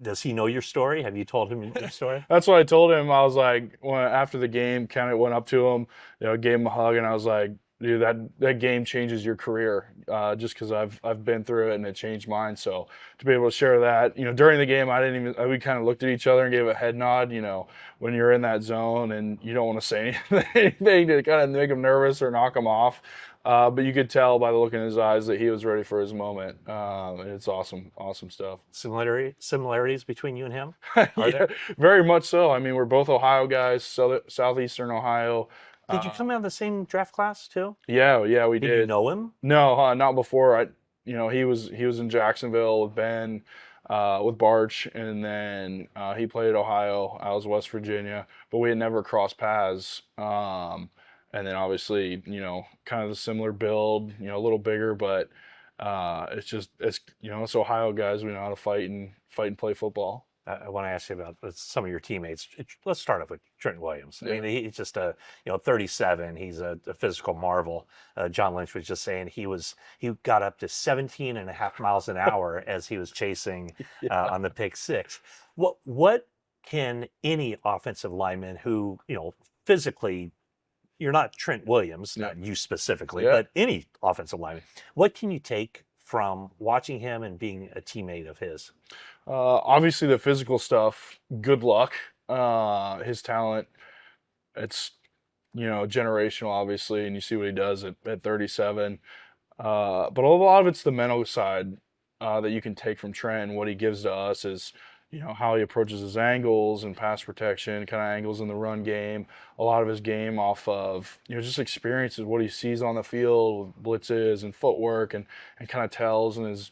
Does he know your story? Have you told him your story? That's what I told him. I was like, after the game, kind of went up to him, gave him a hug, and I was like, dude, that game changes your career, just because I've been through it and it changed mine. So to be able to share that, during the game, we kind of looked at each other and gave a head nod. When you're in that zone and you don't want to say anything to kind of make him nervous or knock him off, but you could tell by the look in his eyes that he was ready for his moment. And it's awesome stuff. Similarities between you and him? Yeah, very much so. I mean, we're both Ohio guys, southeastern Ohio. Did you come out of the same draft class too? Yeah, we did. Did you know him? No, not before. He was in Jacksonville with Ben, with Barch, and then he played at Ohio. I was West Virginia, but we had never crossed paths. And then obviously, kind of the similar build, a little bigger, but it's Ohio guys. We know how to fight and play football. I want to ask you about some of your teammates. Let's start off with Trent Williams. Yeah. I mean, he's just 37. He's a physical marvel. John Lynch was just saying he got up to 17.5 miles an hour as he was chasing on the pick six. What can any offensive lineman who, physically, you're not Trent Williams, not you specifically, but any offensive lineman, what can you take from watching him and being a teammate of his? Obviously the physical stuff, good luck. His talent, it's, generational, obviously, and you see what he does at 37. But a lot of it's the mental side that you can take from Trent. And what he gives to us is, how he approaches his angles and pass protection, kind of angles in the run game. A lot of his game off of, just experiences, what he sees on the field, blitzes and footwork, and kind of tells in his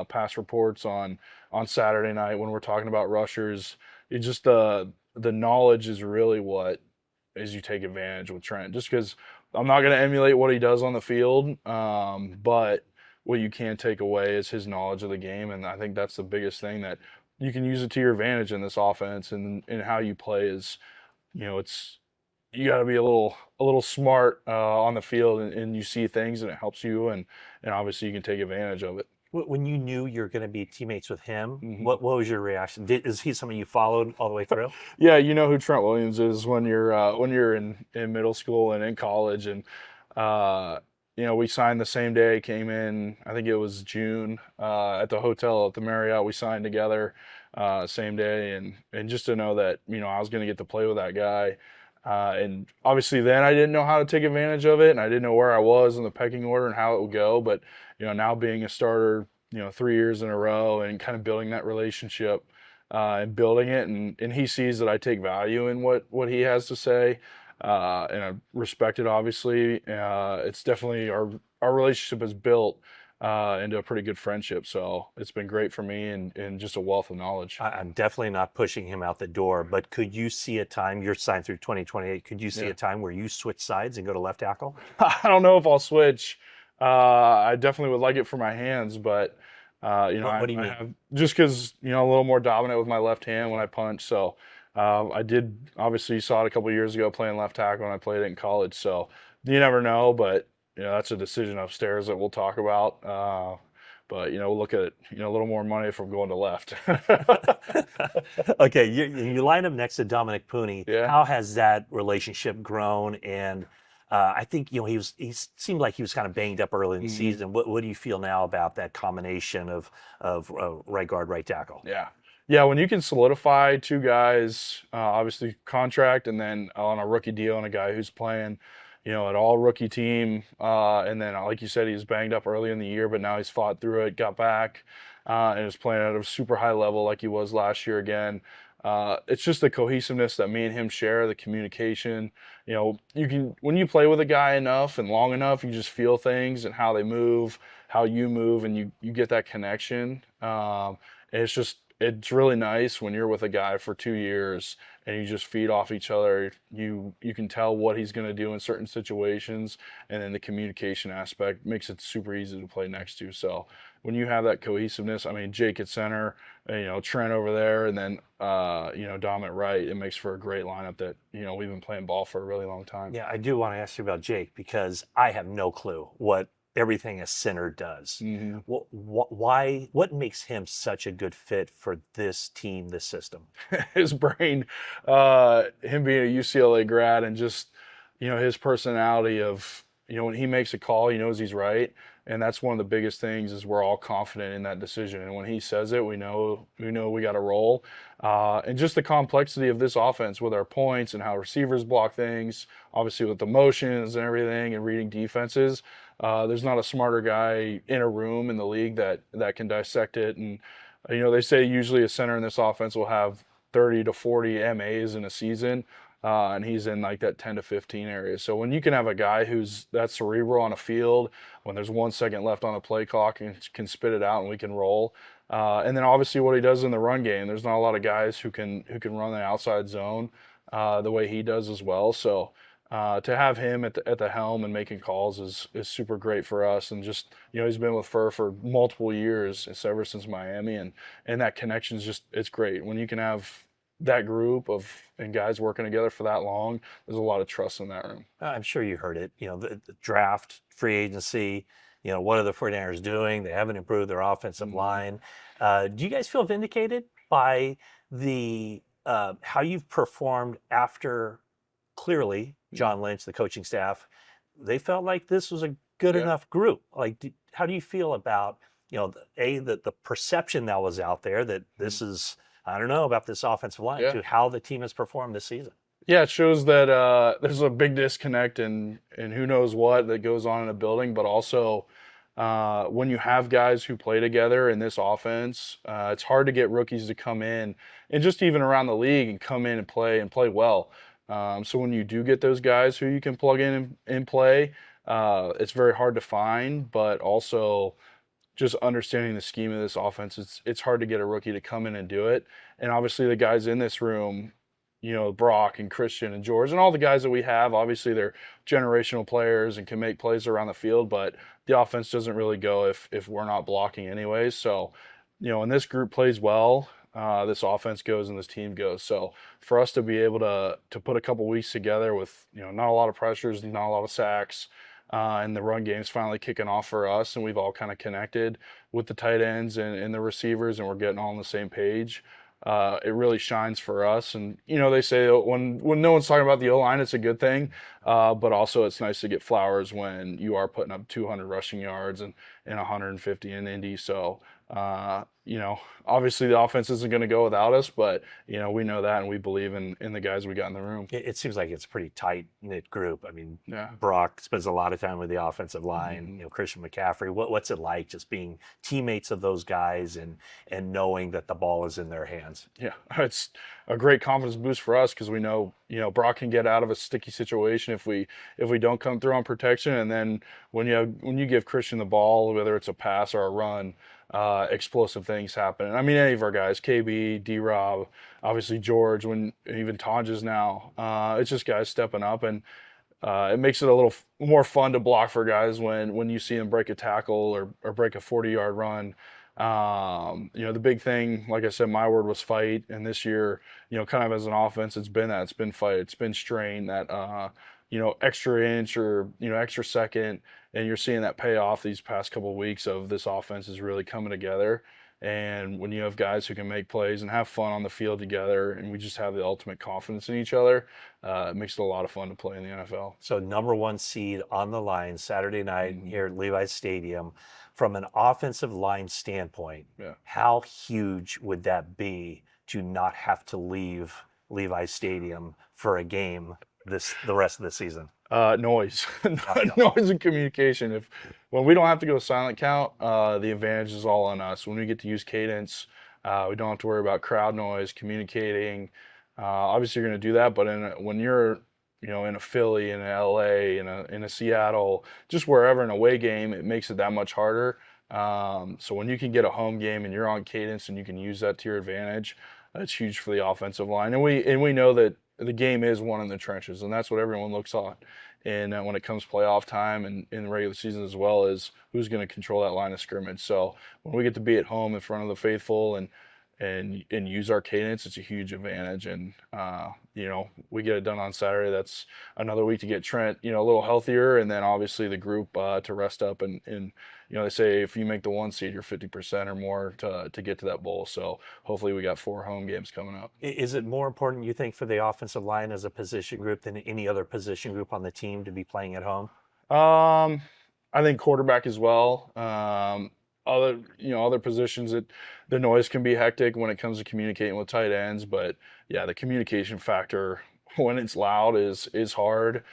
pass reports on Saturday night when we're talking about rushers. It just the knowledge is really what is you take advantage with Trent. Just because I'm not going to emulate what he does on the field, but what you can take away is his knowledge of the game, and I think that's the biggest thing that you can use it to your advantage in this offense, and how you play is, it's, you got to be a little smart on the field, and you see things and it helps you, and obviously you can take advantage of it. When you knew you were going to be teammates with him, what was your reaction? Is he somebody you followed all the way through? Yeah, you know who Trent Williams is when you're in middle school and in college, and we signed the same day. Came in, I think it was June, at the hotel at the Marriott. We signed together same day, and just to know that I was going to get to play with that guy. And obviously then I didn't know how to take advantage of it, and I didn't know where I was in the pecking order and how it would go. But now being a starter, 3 years in a row, and kind of building that relationship and building it, and he sees that I take value in what he has to say, and I respect it. Obviously, it's definitely our relationship is built into a pretty good friendship. So it's been great for me, and just a wealth of knowledge. I'm definitely not pushing him out the door, but could you see a time, you're signed through 2028, could you see a time where you switch sides and go to left tackle? I don't know if I'll switch. I definitely would like it for my hands, but what do you mean? Just because, a little more dominant with my left hand when I punch. So I did, obviously, you saw it a couple of years ago playing left tackle, and I played it in college. So you never know, but that's a decision upstairs that we'll talk about. But we'll look at it, a little more money if I'm going to left. Okay, you line up next to Dominic Pooney. Yeah. How has that relationship grown? And I think he seemed like he was kind of banged up early in the season. What do you feel now about that combination of right guard, right tackle? Yeah, when you can solidify two guys, obviously contract, and then on a rookie deal, and a guy who's playing, an all rookie team, and then like you said, he was banged up early in the year, but now he's fought through it, got back, and is playing at a super high level like he was last year again. It's just the cohesiveness that me and him share, the communication. When you play with a guy enough and long enough, you just feel things and how they move, how you move, and you get that connection. And it's really nice when you're with a guy for 2 years and you just feed off each other. You can tell what he's going to do in certain situations, and then the communication aspect makes it super easy to play next to. So when you have that cohesiveness, I mean, Jake at center, Trent over there, and then Dom at right, it makes for a great lineup that we've been playing ball for a really long time. Yeah, I do want to ask you about Jake, because I have no clue what everything a center does. Mm-hmm. What makes him such a good fit for this team, this system? His brain, him being a UCLA grad, and just his personality of when he makes a call, he knows he's right, and that's one of the biggest things, is we're all confident in that decision, and when he says it, we know we got to roll. And just the complexity of this offense with our points and how receivers block things, obviously with the motions and everything, and reading defenses. There's not a smarter guy in a room in the league that can dissect it. And they say usually a center in this offense will have 30 to 40 MAs in a season, and he's in like that 10 to 15 area. So when you can have a guy who's that cerebral on a field, when there's 1 second left on the play clock, and can spit it out and we can roll. And then obviously what he does in the run game, there's not a lot of guys who can run the outside zone the way he does as well. So to have him at the helm and making calls is super great for us. And just he's been with Fur for multiple years, ever since Miami, and that connection is it's great when you can have that group and guys working together for that long. There's a lot of trust in that room. I'm sure you heard it. The draft, free agency. What are the 49ers doing? They haven't improved their offensive line. Do you guys feel vindicated by the how you've performed after? Clearly, John Lynch, the coaching staff, they felt like this was a good enough group. Like, how do you feel about the perception that was out there that this is, I don't know about this offensive line, to how the team has performed this season? Yeah, it shows that there's a big disconnect and who knows what that goes on in a building, but also when you have guys who play together in this offense, it's hard to get rookies to come in, and just even around the league, and come in and play well. So when you do get those guys who you can plug in and play, it's very hard to find, but also just understanding the scheme of this offense, it's hard to get a rookie to come in and do it. And obviously the guys in this room, Brock and Christian and George and all the guys that we have, obviously they're generational players and can make plays around the field, but the offense doesn't really go if we're not blocking anyways. So, when this group plays well, this offense goes and this team goes. So for us to be able to put a couple weeks together with not a lot of pressures, not a lot of sacks, and the run game's finally kicking off for us, and we've all kind of connected with the tight ends and the receivers, and we're getting all on the same page. It really shines for us. And they say when no one's talking about the O-line, it's a good thing, but also it's nice to get flowers when you are putting up 200 rushing yards and 150 in Indy. So obviously the offense isn't going to go without us, but we know that, and we believe in the guys we got in the room. It seems like it's a pretty tight knit group. I mean, yeah. Brock spends a lot of time with the offensive line. Mm-hmm. Christian McCaffrey. What's it like just being teammates of those guys and knowing that the ball is in their hands? Yeah, it's a great confidence boost for us, because we know Brock can get out of a sticky situation if we don't come through on protection, and then when you give Christian the ball, whether it's a pass or a run, explosive things happen. And I mean, any of our guys, KB, D-Rob, obviously George, when even Tonja's now, it's just guys stepping up, and it makes it a little more fun to block for guys when you see them break a tackle or break a 40-yard run. The big thing, like I said, my word was fight, and this year, kind of as an offense, it's been fight, it's been strain, that extra inch or extra second, and you're seeing that pay off these past couple of weeks of this offense is really coming together. And when you have guys who can make plays and have fun on the field together, and we just have the ultimate confidence in each other, it makes it a lot of fun to play in the NFL. So #1 seed on the line Saturday night here at Levi's Stadium. From an offensive line standpoint, how huge would that be to not have to leave Levi's Stadium for a game the rest of the season? Noise. Noise and communication. When we don't have to go silent count, the advantage is all on us. When we get to use cadence, we don't have to worry about crowd noise, communicating. Obviously, you're going to do that, but when you're in a Philly, in a LA, in a Seattle, just wherever, an away game, it makes it that much harder. So when you can get a home game and you're on cadence and you can use that to your advantage, that's huge for the offensive line. And we know that the game is won in the trenches, and that's what everyone looks on. And when it comes playoff time and in the regular season as well, as who's going to control that line of scrimmage. So when we get to be at home in front of the faithful and use our cadence, it's a huge advantage. And we get it done on Saturday. That's another week to get Trent a little healthier, and then obviously the group to rest up. And they say if you make the 1 seed, you're 50% or more to get to that bowl. So hopefully we got 4 home games coming up. Is it more important, you think, for the offensive line as a position group than any other position group on the team to be playing at home? I think quarterback as well. Other positions, the noise can be hectic when it comes to communicating with tight ends, but yeah, the communication factor when it's loud is hard,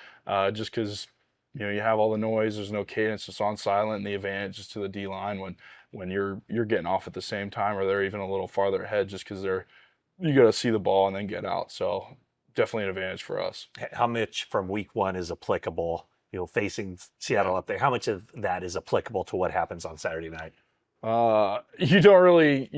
just because you have all the noise, there's no cadence, it's on silent, and the advantage is to the D line when you're getting off at the same time, or they're even a little farther ahead, just because you got to see the ball and then get out. So definitely an advantage for us. How much from week 1 is applicable? Facing Seattle up there, how much of that is applicable to what happens on Saturday night? You don't really,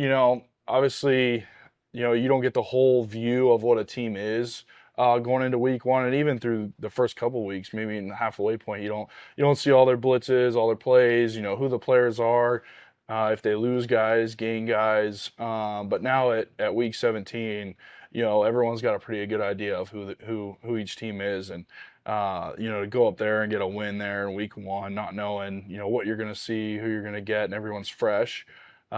obviously, you don't get the whole view of what a team is going into week 1, and even through the first couple of weeks, maybe in the halfway point, you don't see all their blitzes, all their plays, who the players are, if they lose guys, gain guys. But now at week 17, everyone's got a pretty good idea of who each team is, and to go up there and get a win there in week 1, not knowing, what you're going to see, who you're going to get, and everyone's fresh. It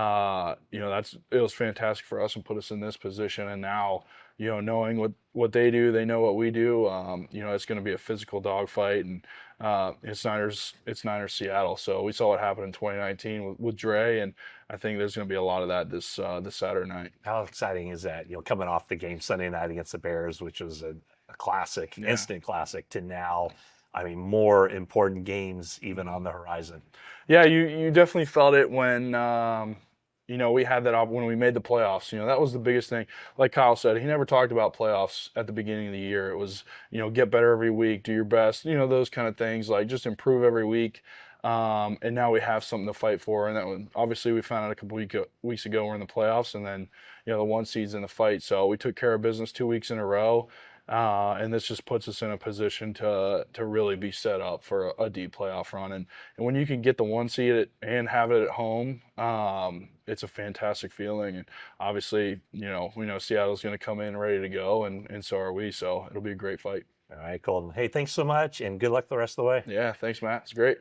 was fantastic for us and put us in this position. And now, knowing what they do, they know what we do. It's going to be a physical dogfight, and it's Niners Seattle. So we saw what happened in 2019 with Dre, and I think there's going to be a lot of that this Saturday night. How exciting is that? Coming off the game Sunday night against the Bears, which was a classic, instant classic, to now, more important games even on the horizon. Yeah, you definitely felt it when we had that when we made the playoffs. That was the biggest thing. Like Kyle said, he never talked about playoffs at the beginning of the year. It was get better every week, do your best, those kind of things, like just improve every week. And now we have something to fight for, and that one, obviously we found out a couple weeks ago we're in the playoffs, and then the 1 seed's in the fight. So we took care of business 2 weeks in a row. And this just puts us in a position to really be set up for a deep playoff run. And when you can get the 1 seed and have it at home, it's a fantastic feeling. And obviously, we know Seattle's going to come in ready to go, and so are we. So it'll be a great fight. All right, Colton. Hey, thanks so much, and good luck the rest of the way. Yeah, thanks, Matt. It's great.